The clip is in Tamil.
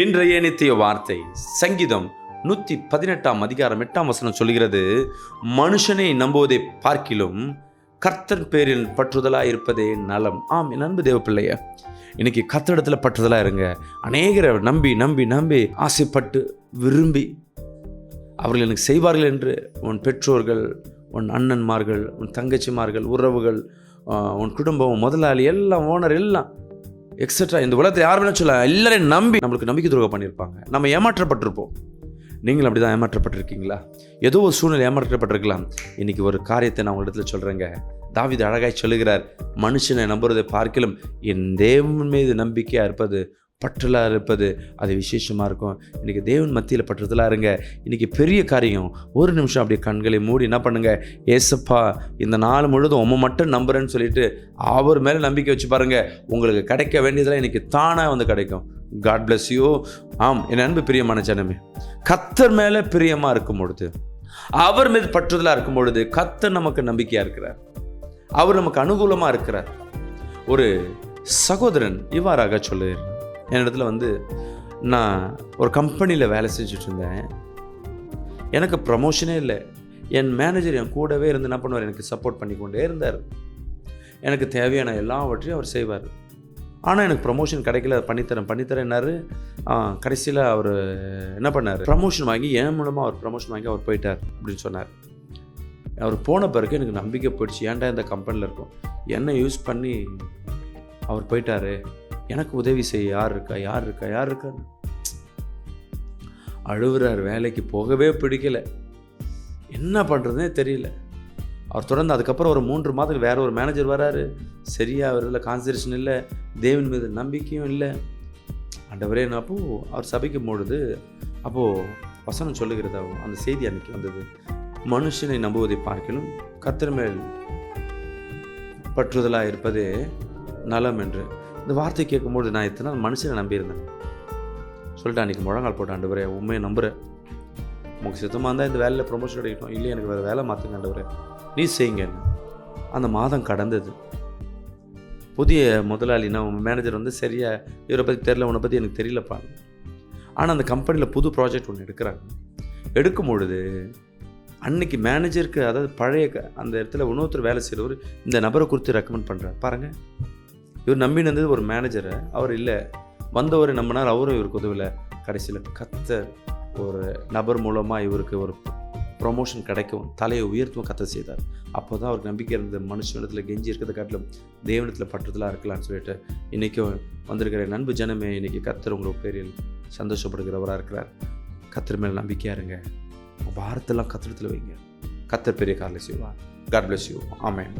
இன்றைய நித்திய வார்த்தை சங்கீதம் 118 அதிகாரம் 8 சொல்கிறது, மனுஷனை நம்புவதை பார்க்கிலும் கர்த்தர் பேரில் பற்றுதலாக இருப்பதே நலம். என் அன்பு தேவ பிள்ளைய, இன்னைக்கு கர்த்தரிடத்துல பற்றுதலாக இருங்க. அநேகரை நம்பி நம்பி நம்பி ஆசைப்பட்டு விரும்பி அவர்கள் எனக்கு செய்வார்கள் என்று உன் பெற்றோர்கள், உன் அண்ணன்மார்கள், உன் தங்கச்சிமார்கள், உறவுகள், உன் குடும்பம், முதலாளி, எல்லாம் ஓனர், எல்லாம் எக்ஸட்ரா, இந்த உலகத்தில் யார் வேணா சொல்ல, எல்லாரையும் நம்பி நம்மளுக்கு நம்பிக்கை துரோகம் பண்ணியிருப்பாங்க. நம்ம ஏமாற்றப்பட்டிருப்போம். நீங்கள் அப்படி தான் ஏமாற்றப்பட்டிருக்கீங்களா? ஏதோ ஒரு சூழ்நிலை ஏமாற்றப்பட்டிருக்கலாம். இன்றைக்கி ஒரு காரியத்தை நான் உங்களிடத்துல சொல்கிறேங்க. தாவீது அழகாய் சொல்லுகிறார், மனுஷனை நம்புறதை பார்க்கிலும் என் தேவன் மீது நம்பிக்கையாக இருப்பது, பற்றுதலாக இருப்பது, அது விசேஷமாக இருக்கும். இன்றைக்கி தேவன் மத்தியில் பற்றுதலாக இருங்க. இன்றைக்கி பெரிய காரியம். ஒரு நிமிஷம் அப்படியே கண்களை மூடி என்ன பண்ணுங்கள், ஏசப்பா இந்த நாள் முழுதும் உம்மை மட்டும் நம்புறேன்னு சொல்லிட்டு அவர் மேலே நம்பிக்கை வச்சு பாருங்கள். உங்களுக்கு கிடைக்க வேண்டியதெல்லாம் இன்றைக்கி தானாக வந்து கிடைக்கும். God bless you. என் அன்பு பிரியமான ஜனமே, கர்த்தர் மேலே பிரியமாக இருக்கும் பொழுது, அவர் மீது பற்றுதலாக இருக்கும் பொழுது, கர்த்தர் நமக்கு நம்பிக்கையாக இருக்கிறார். அவர் நமக்கு அனுகூலமாக இருக்கிறார். ஒரு சகோதரன் இவ்வாறாக சொல்லுகிறார், என்னிடத்துல நான் ஒரு கம்பெனியில் வேலை செஞ்சுட்டு இருந்தேன். எனக்கு ப்ரமோஷனே இல்லை. என் மேனேஜர் என் கூடவே இருந்து என்ன பண்ணுவார், எனக்கு சப்போர்ட் பண்ணி கொண்டே இருந்தார். எனக்கு தேவையான எல்லாவற்றையும் அவர் செய்வார். ஆனால் எனக்கு ப்ரமோஷன் கிடைக்கல. பண்ணித்தரேன்னாரு. கடைசியில் அவர் என்ன பண்ணார், ப்ரமோஷன் வாங்கி என் மூலமாக அவர் ப்ரமோஷன் வாங்கி அவர் போயிட்டார் அப்படின்னு சொன்னார். அவர் போன பிறகு எனக்கு நம்பிக்கை போயிடுச்சு. ஏன்டா இந்த கம்பெனியில் இருக்கும், என்னை யூஸ் பண்ணி அவர் போயிட்டாரு, எனக்கு உதவி செய்ய யார் இருக்கா அழுவுறார். வேலைக்கு போகவே பிடிக்கல, என்ன பண்ணுறதுனே தெரியல. அவர் தொடர்ந்து அதுக்கப்புறம் ஒரு 3 மாதத்துக்கு வேற ஒரு மேனேஜர் வராரு. சரியாக அவரில் கான்சன்ட்ரேஷன் இல்லை, தேவன் மீது நம்பிக்கையும் இல்லை. ஆண்டவரே, நான் அப்போது அவர் சபைக்கும் பொழுது அப்போது வசனம் சொல்லுகிறதாவும் அந்த செய்தி அன்னைக்கு வந்தது, மனுஷனை நம்புவதை பார்க்கலும் கர்த்தர் மேல் பற்றுதலாக இருப்பதே நலம் என்று. இந்த வார்த்தை கேட்கும்போது நான் இத்தனை நாள் மனுஷனை நம்பியிருந்தேன். சொல்லிட்டு அன்றைக்கி முழங்கால் போட்டு, ஆண்டவரே உண்மையை நம்புகிறேன், உங்களுக்கு சுத்தமாக இருந்தால் இந்த வேலையில் ப்ரொமோஷன் கிடைக்கட்டும், இல்லை எனக்கு வேறு வேலை மாற்றுங்க ஆண்டவரே, நீ செய்யுங்கன்னு. அந்த மாதம் கடந்தது. புதிய முதலாளினா மேனேஜர் சரியாக இவரை பற்றி தெரியல, உன்னை பற்றி எனக்கு தெரியலப்பா. ஆனால் அந்த கம்பெனியில் புது ப்ராஜெக்ட் ஒன்று எடுக்கிறாங்க. எடுக்கும் பொழுது அன்னைக்கு மேனேஜருக்கு, அதாவது பழைய அந்த இடத்துல இன்னொருத்தர் வேலை செய்கிறவர் இந்த நபரை குறித்து ரெக்கமெண்ட் பண்ணுறார். பாருங்கள், இவர் நம்பினது ஒரு மேனேஜரை, அவர் இல்லை, வந்தவரை நம்பினார், அவரும் இவருக்கு உதவில்லை. கடைசியில் கர்த்தர் ஒரு நபர் மூலமாக இவருக்கு ஒரு ப்ரொமோஷன் கிடைக்கும், தலையை உயர்த்தும் கர்த்தர் செய்தார். அப்போ தான் அவருக்கு நம்பிக்கை இருந்தது, மனுஷனிடத்தில் கெஞ்சி இருக்கிறத காட்டிலும் தேவனிடத்தில் பற்றுதலாக இருக்கலாம்னு சொல்லிட்டு இன்றைக்கும் வந்திருக்கிற நண்பு ஜனமே, இன்றைக்கி கர்த்தர் உங்களுக்கு பேரில் சந்தோஷப்படுகிறவராக இருக்கிறார். கர்த்தர் மேல் நம்பிக்கையாக இருங்க. வாரத்தெல்லாம் கர்த்தரிடத்தில் வைங்க. கர்த்தர் பெரிய காரியம் செய்வார். God bless you. ஆமென்.